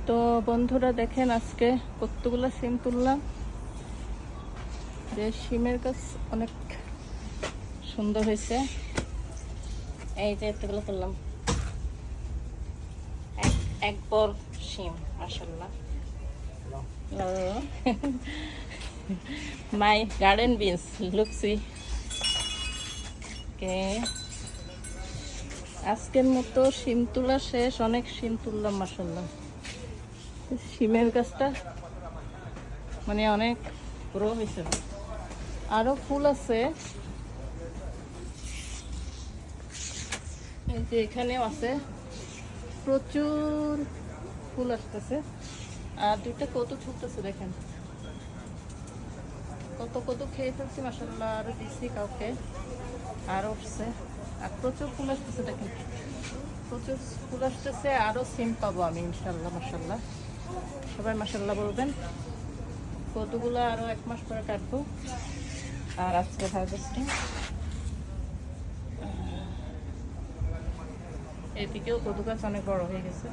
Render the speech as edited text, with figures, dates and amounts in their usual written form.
তো বন্ধুরা দেখেন আজকে কতগুলো সিম তুললাম। যে সিমের গাছ অনেক সুন্দর হয়েছে। এই যে এতগুলো তুললাম, এক বল সিম মাশাআল্লাহ। মাই গার্ডেন বিনস লুকসি কে আজকের মতো সিম তোলা শেষ। অনেক সিম তুললাম মাশাআল্লাহ। সিমের গাছটা মানে অনেক গ্রো হয়েছে, আরো ফুল আছে। এই যে এখানেও আছে, প্রচুর ফুল আসতেছে। আর দুইটা কত ছুটতেছে দেখেন, কত কত খেয়ে ফেলছি মাশাআল্লাহ। আরো দিচ্ছি কাউকে, আরো উঠছে। আর প্রচুর ফুল আসতেছে দেখেন, প্রচুর ফুল আসতেছে। আরো সিম পাবো আমি ইনশাল্লাহ মাশাআল্লাহ। সবাই মাশাআল্লাহ বলবেন। কতগুলো আরো 1 মাস পরে কাটবো। আর আজকে হারভেস্টিং। এদিকেও কদু গাছ অনেক বড় হয়ে গেছে।